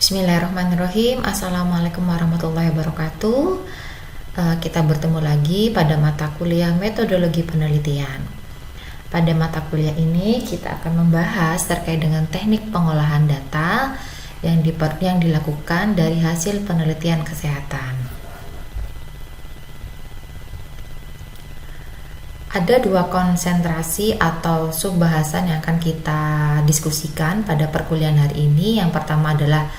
Bismillahirrahmanirrahim. Assalamualaikum warahmatullahi wabarakatuh. Kita bertemu lagi pada mata kuliah metodologi penelitian. Pada mata kuliah ini kita akan membahas terkait dengan teknik pengolahan data yang dilakukan dari hasil penelitian kesehatan. Ada dua konsentrasi atau subbahasan yang akan kita diskusikan pada perkuliahan hari ini. Yang pertama adalah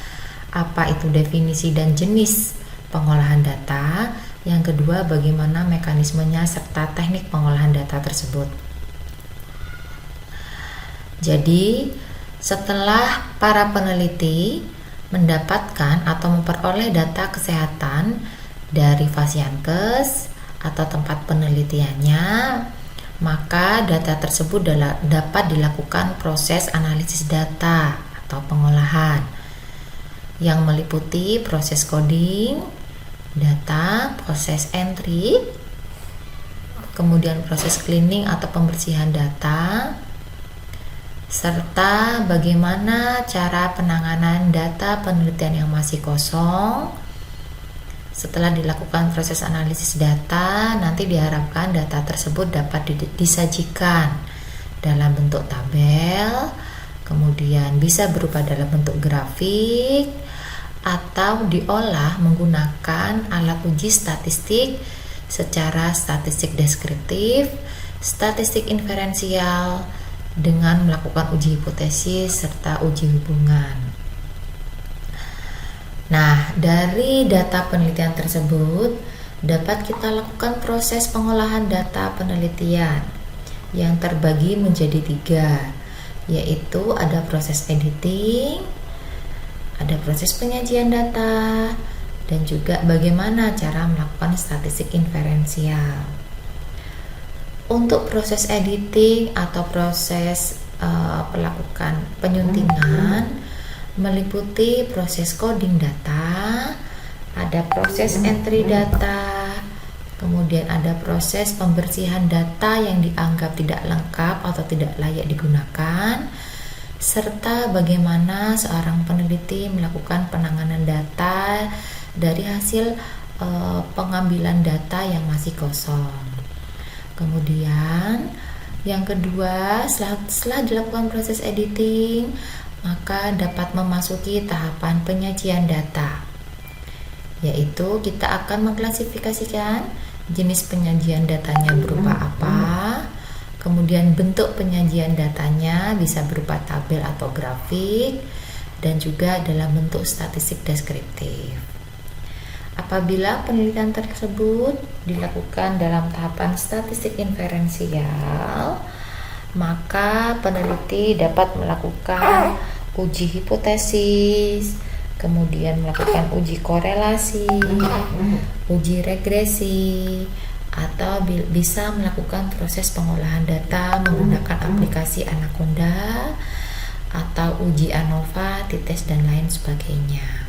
apa itu definisi dan jenis pengolahan data. Yang kedua, bagaimana mekanismenya serta teknik pengolahan data tersebut. Jadi, setelah para peneliti mendapatkan atau memperoleh data kesehatan dari Fasiankes atau tempat penelitiannya, maka data tersebut dapat dilakukan proses analisis data atau pengolahan yang meliputi proses coding data, proses entry, kemudian proses cleaning atau pembersihan data, serta bagaimana cara penanganan data penelitian yang masih kosong. Setelah dilakukan proses analisis data, nanti diharapkan data tersebut dapat disajikan dalam bentuk tabel, kemudian bisa berupa dalam bentuk grafik, atau diolah menggunakan alat uji statistik secara statistik deskriptif, statistik inferensial, dengan melakukan uji hipotesis serta uji hubungan. Nah, dari data penelitian tersebut dapat kita lakukan proses pengolahan data penelitian yang terbagi menjadi 3, yaitu ada proses editing, ada proses penyajian data, dan juga bagaimana cara melakukan statistik inferensial. Untuk proses editing atau proses melakukan penyuntingan meliputi proses coding data, ada proses entry data, kemudian ada proses pembersihan data yang dianggap tidak lengkap atau tidak layak digunakan, serta bagaimana seorang peneliti melakukan penanganan data dari hasil pengambilan data yang masih kosong. Kemudian yang kedua, setelah dilakukan proses editing, maka dapat memasuki tahapan penyajian data, yaitu kita akan mengklasifikasikan jenis penyajian datanya berupa apa. Kemudian bentuk penyajian datanya bisa berupa tabel atau grafik, dan juga dalam bentuk statistik deskriptif. Apabila penelitian tersebut dilakukan dalam tahapan statistik inferensial, maka peneliti dapat melakukan uji hipotesis, kemudian melakukan uji korelasi, uji regresi, atau bisa melakukan proses pengolahan data menggunakan aplikasi Anaconda atau uji ANOVA, TITES, dan lain sebagainya.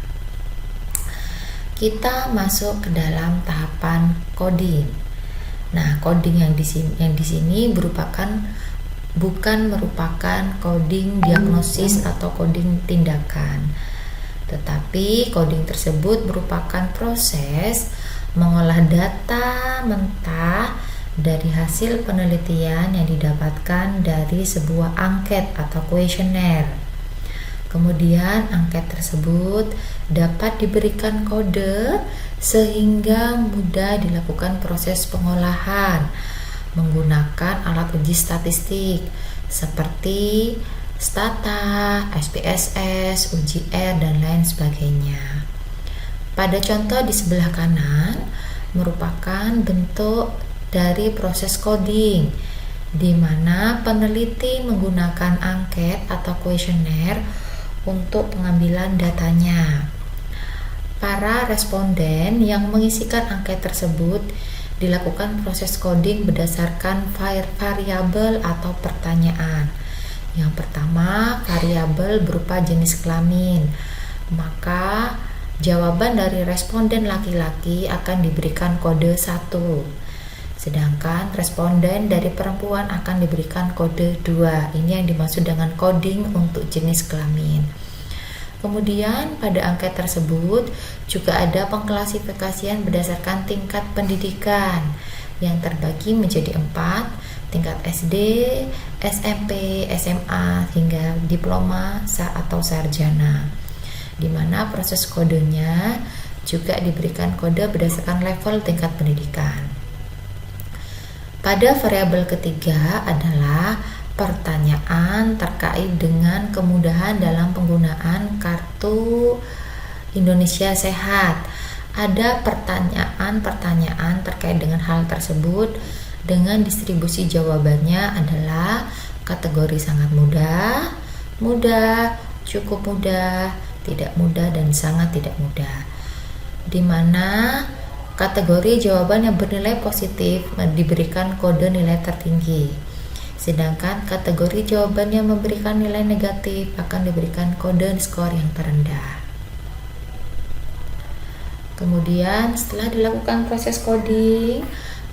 Kita masuk ke dalam tahapan coding. Nah, coding yang di sini bukan merupakan coding diagnosis atau coding tindakan, tetapi coding tersebut merupakan proses mengolah data mentah dari hasil penelitian yang didapatkan dari sebuah angket atau kuesioner. Kemudian angket tersebut dapat diberikan kode sehingga mudah dilakukan proses pengolahan menggunakan alat uji statistik seperti Stata, SPSS, uji R, dan lain sebagainya. Pada contoh di sebelah kanan merupakan bentuk dari proses coding, di mana peneliti menggunakan angket atau kuesioner untuk pengambilan datanya. Para responden yang mengisikan angket tersebut dilakukan proses coding berdasarkan variabel atau pertanyaan. Yang pertama, variabel berupa jenis kelamin. Maka jawaban dari responden laki-laki akan diberikan kode 1, sedangkan responden dari perempuan akan diberikan kode 2. Ini yang dimaksud dengan coding untuk jenis kelamin. Kemudian pada angket tersebut juga ada pengklasifikasian berdasarkan tingkat pendidikan yang terbagi menjadi 4, tingkat SD, SMP, SMA, hingga diploma atau sarjana, di mana proses kodenya juga diberikan kode berdasarkan level tingkat pendidikan. Pada variabel ketiga adalah pertanyaan terkait dengan kemudahan dalam penggunaan kartu Indonesia Sehat. Ada pertanyaan-pertanyaan terkait dengan hal tersebut dengan distribusi jawabannya adalah kategori sangat mudah, mudah, cukup mudah, tidak mudah, dan sangat tidak mudah. Di mana kategori jawaban yang bernilai positif diberikan kode nilai tertinggi. Sedangkan kategori jawaban yang memberikan nilai negatif akan diberikan kode skor yang terendah. Kemudian setelah dilakukan proses coding,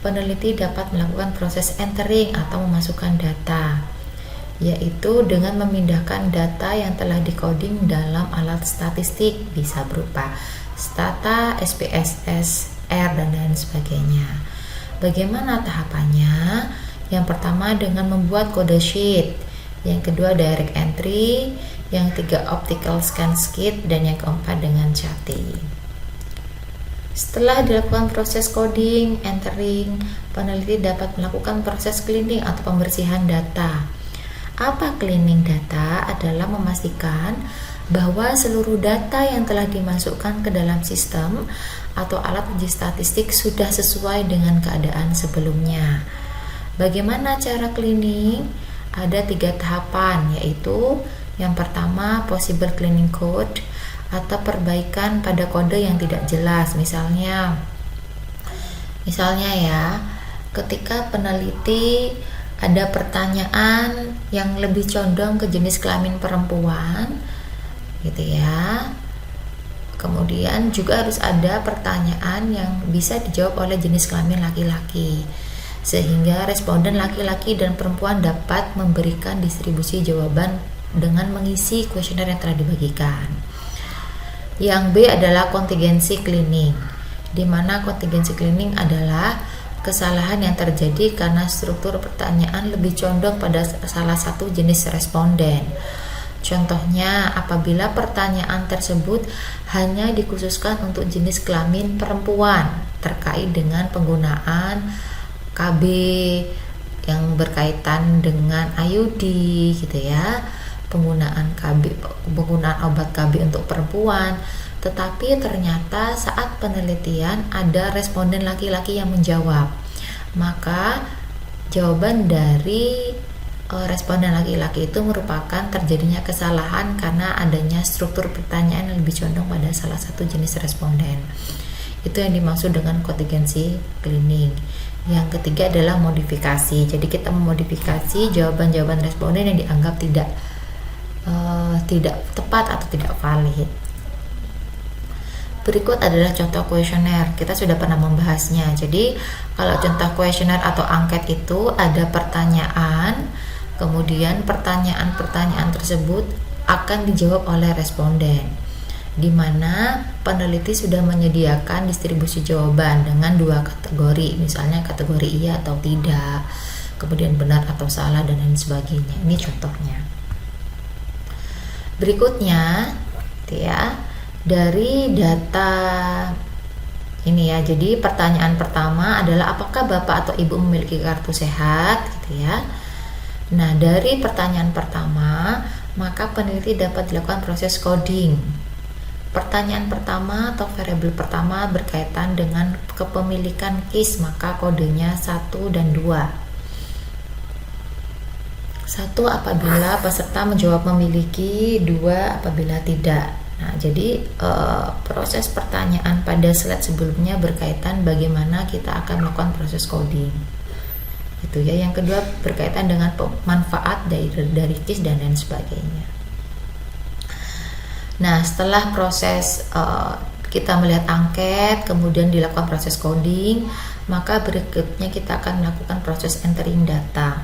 peneliti dapat melakukan proses entering atau memasukkan data, yaitu dengan memindahkan data yang telah dikoding dalam alat statistik, bisa berupa Stata, SPSS, R, dan lain sebagainya. Bagaimana tahapannya? Yang pertama dengan membuat kode sheet, yang kedua direct entry, yang ketiga optical scan sheet, dan yang keempat dengan chatting. Setelah dilakukan proses coding, entering, peneliti dapat melakukan proses cleaning atau pembersihan data. Apa cleaning data? Adalah memastikan bahwa seluruh data yang telah dimasukkan ke dalam sistem atau alat uji statistik sudah sesuai dengan keadaan sebelumnya. Bagaimana cara cleaning? Ada 3 tahapan, yaitu yang pertama possible cleaning code atau perbaikan pada kode yang tidak jelas. Misalnya ya, ketika peneliti ada pertanyaan yang lebih condong ke jenis kelamin perempuan, gitu ya. Kemudian juga harus ada pertanyaan yang bisa dijawab oleh jenis kelamin laki-laki, sehingga responden laki-laki dan perempuan dapat memberikan distribusi jawaban dengan mengisi kuesioner yang telah dibagikan. Yang B adalah contingency cleaning, di mana contingency cleaning adalah kesalahan yang terjadi karena struktur pertanyaan lebih condong pada salah satu jenis responden. Contohnya, apabila pertanyaan tersebut hanya dikhususkan untuk jenis kelamin perempuan terkait dengan penggunaan KB yang berkaitan dengan IUD, gitu ya, penggunaan obat KB untuk perempuan, tetapi ternyata saat penelitian ada responden laki-laki yang menjawab, maka jawaban dari responden laki-laki itu merupakan terjadinya kesalahan karena adanya struktur pertanyaan yang lebih condong pada salah satu jenis responden. Itu yang dimaksud dengan contingency cleaning. Yang ketiga adalah modifikasi. Jadi kita memodifikasi jawaban-jawaban responden yang dianggap tidak tepat atau tidak valid. Berikut adalah contoh kuesioner. Kita sudah pernah membahasnya. Jadi kalau contoh kuesioner atau angket itu ada pertanyaan, kemudian pertanyaan-pertanyaan tersebut akan dijawab oleh responden, di mana peneliti sudah menyediakan distribusi jawaban dengan 2 kategori, misalnya kategori iya atau tidak, kemudian benar atau salah, dan lain sebagainya. Ini contohnya. Berikutnya, ya, dari data ini ya. Jadi pertanyaan pertama adalah apakah Bapak atau Ibu memiliki kartu sehat, gitu ya. Nah, dari pertanyaan pertama, maka peneliti dapat dilakukan proses coding. Pertanyaan pertama atau variabel pertama berkaitan dengan kepemilikan KIS, maka kodenya 1 dan 2. 1 apabila peserta menjawab memiliki, 2 apabila tidak. Nah, jadi proses pertanyaan pada slide sebelumnya berkaitan bagaimana kita akan melakukan proses coding. Itu ya. Yang kedua berkaitan dengan manfaat dari KIS dan lain sebagainya. Nah, setelah proses kita melihat angket, kemudian dilakukan proses coding, maka berikutnya kita akan melakukan proses entering data.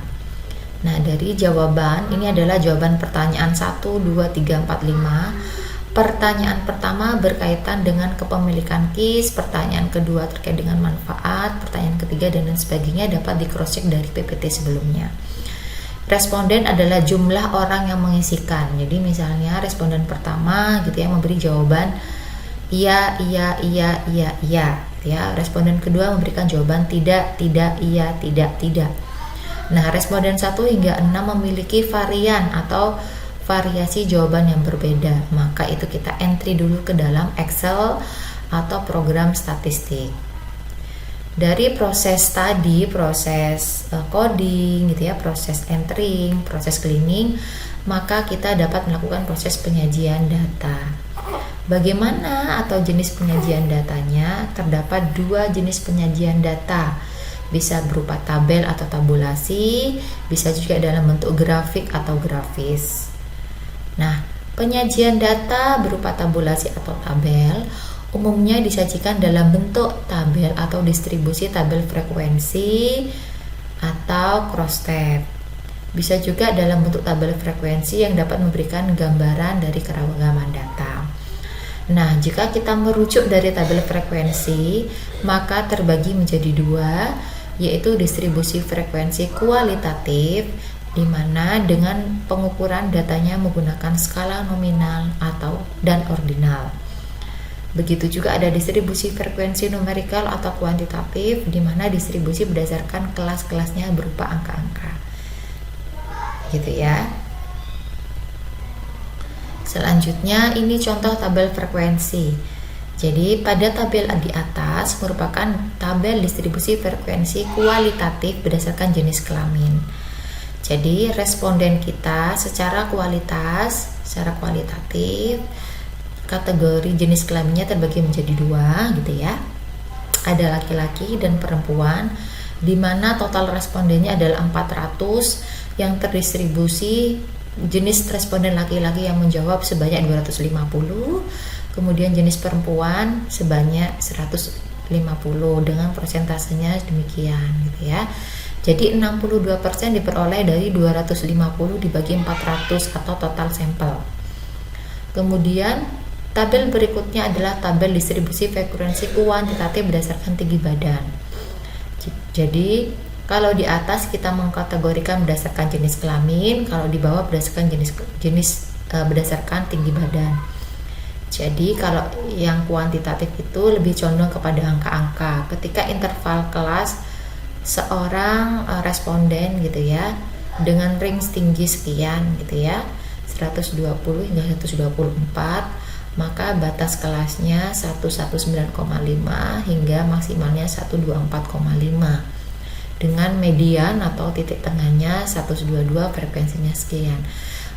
Nah, dari jawaban, ini adalah jawaban pertanyaan 1, 2, 3, 4, 5. Pertanyaan pertama berkaitan dengan kepemilikan KIS, pertanyaan kedua terkait dengan manfaat, pertanyaan ketiga dan lain sebagainya dapat di cross check dari PPT sebelumnya. Responden adalah jumlah orang yang mengisikan. Jadi misalnya responden pertama gitu ya memberi jawaban iya, iya, iya, iya, iya ya. Responden kedua memberikan jawaban tidak, tidak, iya, tidak, tidak. Nah, responden 1 hingga 6 memiliki varian atau variasi jawaban yang berbeda, maka itu kita entry dulu ke dalam Excel atau program statistik. Dari proses tadi, proses coding gitu ya, proses entering, proses cleaning, maka kita dapat melakukan proses penyajian data. Bagaimana atau jenis penyajian datanya? Terdapat 2 jenis penyajian data. Bisa berupa tabel atau tabulasi, bisa juga dalam bentuk grafik atau grafis. Nah, penyajian data berupa tabulasi atau tabel umumnya disajikan dalam bentuk tabel atau distribusi tabel frekuensi atau cross tab. Bisa juga dalam bentuk tabel frekuensi yang dapat memberikan gambaran dari keragaman data. Nah, jika kita merujuk dari tabel frekuensi, maka terbagi menjadi 2, yaitu distribusi frekuensi kualitatif, di mana dengan pengukuran datanya menggunakan skala nominal atau dan ordinal. Begitu juga ada distribusi frekuensi numerikal atau kuantitatif, di mana distribusi berdasarkan kelas-kelasnya berupa angka-angka. Gitu ya. Selanjutnya ini contoh tabel frekuensi. Jadi pada tabel di atas merupakan tabel distribusi frekuensi kualitatif berdasarkan jenis kelamin. Jadi responden kita secara kualitatif, kategori jenis kelaminnya terbagi menjadi 2 gitu ya. Ada laki-laki dan perempuan, di mana total respondennya adalah 400 yang terdistribusi jenis responden laki-laki yang menjawab sebanyak 250, kemudian jenis perempuan sebanyak 150 dengan persentasenya demikian gitu ya. Jadi 62% diperoleh dari 250 dibagi 400 atau total sampel. Kemudian tabel berikutnya adalah tabel distribusi frekuensi kuantitatif berdasarkan tinggi badan. Jadi kalau di atas kita mengkategorikan berdasarkan jenis kelamin, kalau di bawah berdasarkan jenis berdasarkan tinggi badan. Jadi kalau yang kuantitatif itu lebih condong kepada angka-angka. Ketika interval kelas seorang responden gitu ya dengan range tinggi sekian gitu ya 120 hingga 124, maka batas kelasnya 119,5 hingga maksimalnya 124,5 dengan median atau titik tengahnya 122, frekuensinya sekian.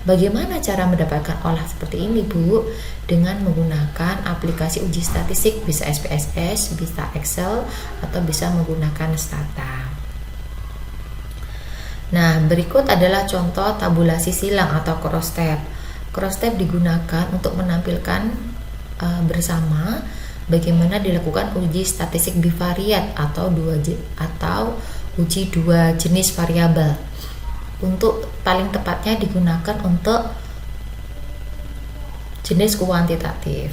Bagaimana cara mendapatkan olah seperti ini, Bu? Dengan menggunakan aplikasi uji statistik, bisa SPSS, bisa Excel, atau bisa menggunakan Stata. Nah, berikut adalah contoh tabulasi silang atau cross tab. Cross tab digunakan untuk menampilkan bersama bagaimana dilakukan uji statistik bivariat atau uji 2 jenis variabel. Untuk paling tepatnya digunakan untuk jenis kuantitatif.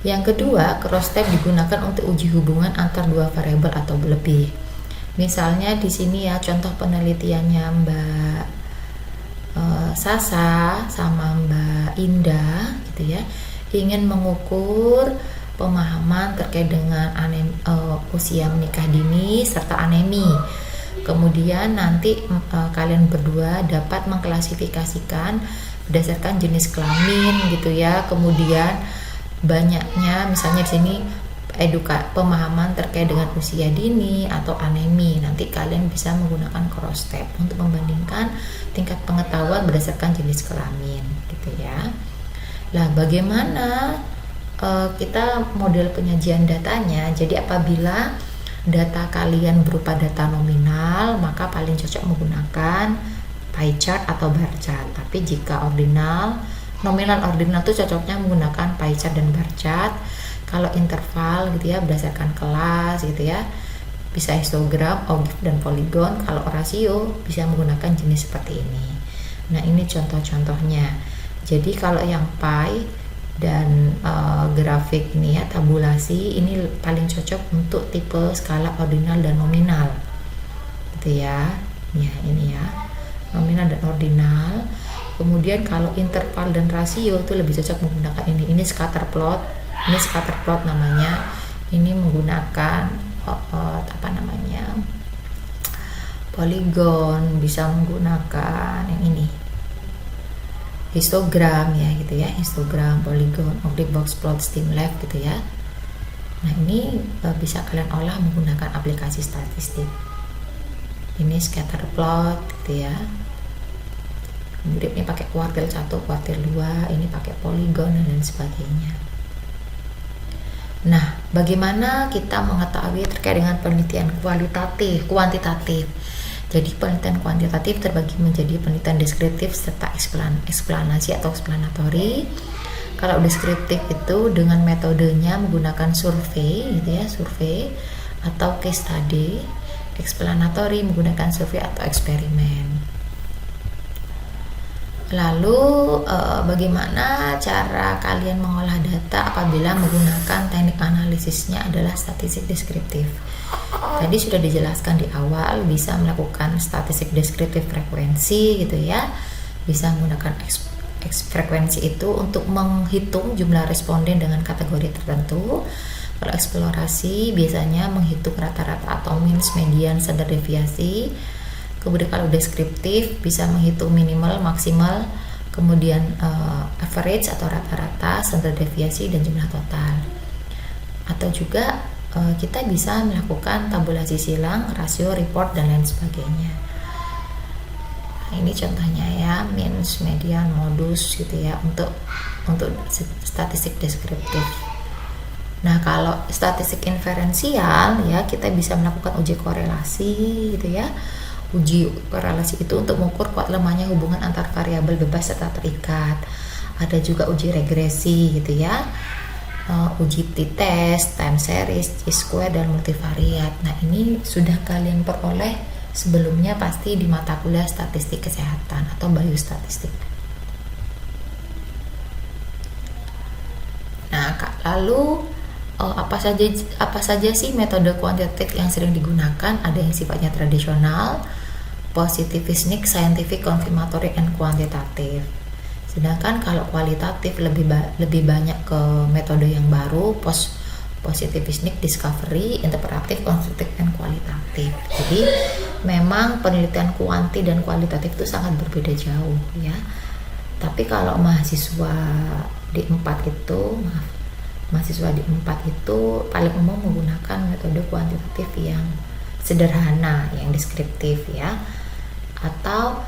Yang kedua, cross tab digunakan untuk uji hubungan antar 2 variabel atau lebih. Misalnya di sini ya contoh penelitiannya Mbak Sasa sama Mbak Indah gitu ya, ingin mengukur pemahaman terkait dengan usia menikah dini serta anemi. Kemudian nanti kalian berdua dapat mengklasifikasikan berdasarkan jenis kelamin gitu ya. Kemudian banyaknya misalnya di sini pemahaman terkait dengan usia dini atau anemi. Nanti kalian bisa menggunakan cross tab untuk membandingkan tingkat pengetahuan berdasarkan jenis kelamin gitu ya. Lah bagaimana kita model penyajian datanya? Jadi apabila data kalian berupa data nominal, maka paling cocok menggunakan pie chart atau bar chart. Tapi jika nominal ordinal itu cocoknya menggunakan pie chart dan bar chart. Kalau interval gitu ya berdasarkan kelas gitu ya, bisa histogram, ogive dan polygon. Kalau rasio bisa menggunakan jenis seperti ini. Nah, ini contoh-contohnya. Jadi kalau yang pie dan grafik ini ya, tabulasi ini paling cocok untuk tipe skala ordinal dan nominal gitu ya. Ya ini ya, nominal dan ordinal. Kemudian kalau interval dan rasio itu lebih cocok menggunakan ini scatter plot. Ini scatter plot namanya. Ini menggunakan apa namanya, polygon, bisa menggunakan yang ini histogram ya gitu ya, histogram, polygon, oblique box plot, streamline gitu ya. Nah ini bisa kalian olah menggunakan aplikasi statistik. Ini scatter plot gitu ya. Kemudian ini pakai kuartil 1, kuartil 2, ini pakai polygon dan lain sebagainya. Nah, bagaimana kita mengetahui terkait dengan penelitian kuantitatif? Jadi penelitian kuantitatif terbagi menjadi penelitian deskriptif serta eksplanasi atau explanatory. Kalau deskriptif itu dengan metodenya menggunakan survei gitu ya, survei atau case study. Explanatory menggunakan survei atau eksperimen. Lalu bagaimana cara kalian mengolah data apabila menggunakan teknik analisisnya adalah statistik deskriptif. Tadi sudah dijelaskan di awal, bisa melakukan statistik deskriptif frekuensi gitu ya. Bisa menggunakan frekuensi itu untuk menghitung jumlah responden dengan kategori tertentu. Kalau eksplorasi biasanya menghitung rata-rata atau means, median, standar deviasi. Kemudian kalau deskriptif bisa menghitung minimal, maksimal, kemudian average atau rata-rata, standar deviasi dan jumlah total. Atau juga kita bisa melakukan tabulasi silang, rasio, report dan lain sebagainya. Nah, ini contohnya ya, means, median, modus gitu ya untuk statistik deskriptif. Nah, kalau statistik inferensial ya kita bisa melakukan uji korelasi gitu ya. Uji korelasi itu untuk mengukur kuat lemahnya hubungan antar variabel bebas serta terikat. Ada juga uji regresi gitu ya, uji t-test, time series, chi-square dan multivariat. Nah ini sudah kalian peroleh sebelumnya pasti di mata kuliah statistik kesehatan atau biostatistik. Nah lalu apa saja sih metode kuantitatif yang sering digunakan? Ada yang sifatnya tradisional, positivistik, scientific, confirmatory, and kuantitatif. Sedangkan kalau kualitatif lebih banyak ke metode yang baru, positivistik, discovery, interpretatif, konstruktif, dan kualitatif. Jadi memang penelitian kuanti dan kualitatif itu sangat berbeda jauh ya. Tapi kalau mahasiswa di 4 itu paling umum menggunakan metode kuantitatif yang sederhana, yang deskriptif ya, atau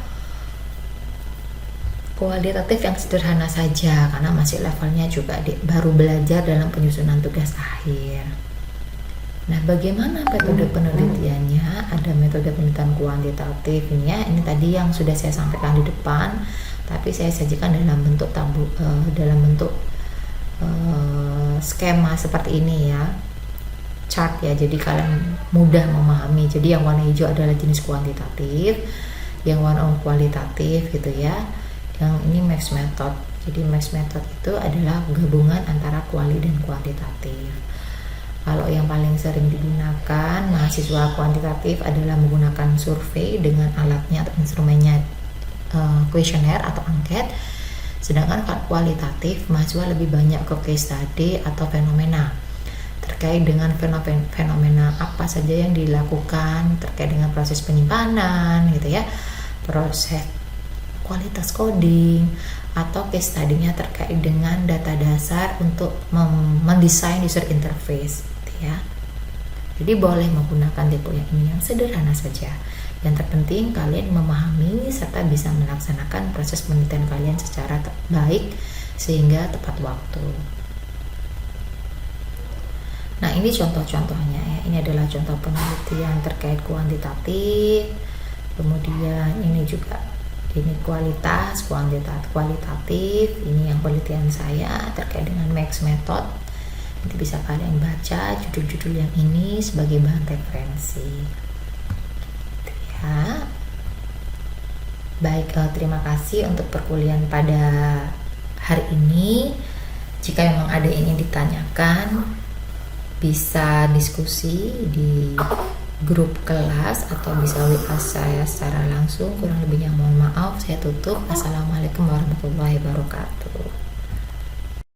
kualitatif yang sederhana saja karena masih levelnya juga baru belajar dalam penyusunan tugas akhir. Nah, bagaimana metode penelitiannya? Ada metode penelitian kuantitatif ini ya, ini tadi yang sudah saya sampaikan di depan, tapi saya sajikan dalam bentuk skema seperti ini ya, chart ya, jadi kalian mudah memahami. Jadi yang warna hijau adalah jenis kuantitatif, yang warna ungu kualitatif gitu ya, yang ini mixed method. Jadi mixed method itu adalah gabungan antara kuali dan kuantitatif. Kalau yang paling sering digunakan mahasiswa kuantitatif adalah menggunakan survei dengan alatnya atau instrumennya kuesioner atau angket. Sedangkan kalau kualitatif mahasiswa lebih banyak ke case study atau fenomena terkait dengan fenomena apa saja yang dilakukan terkait dengan proses penyimpanan gitu ya, proses kualitas coding, atau case study-nya terkait dengan data dasar untuk mendesain user interface gitu ya. Jadi boleh menggunakan tipe yang ini yang sederhana saja. Yang terpenting kalian memahami serta bisa melaksanakan proses penelitian kalian secara baik sehingga tepat waktu. Nah, ini contoh-contohnya ya. Ini adalah contoh penelitian terkait kuantitatif. Kemudian ini juga ini kualitas, kualitatif. Ini yang penelitian saya terkait dengan mixed method. Nanti bisa kalian baca judul-judul yang ini sebagai bahan referensi. Ya. Baik, terima kasih untuk perkuliahan pada hari ini. Jika memang ada yang ingin ditanyakan, bisa diskusi di grup kelas atau bisa WA saya secara langsung. Kurang lebihnya mohon maaf, saya tutup. Assalamualaikum warahmatullahi wabarakatuh.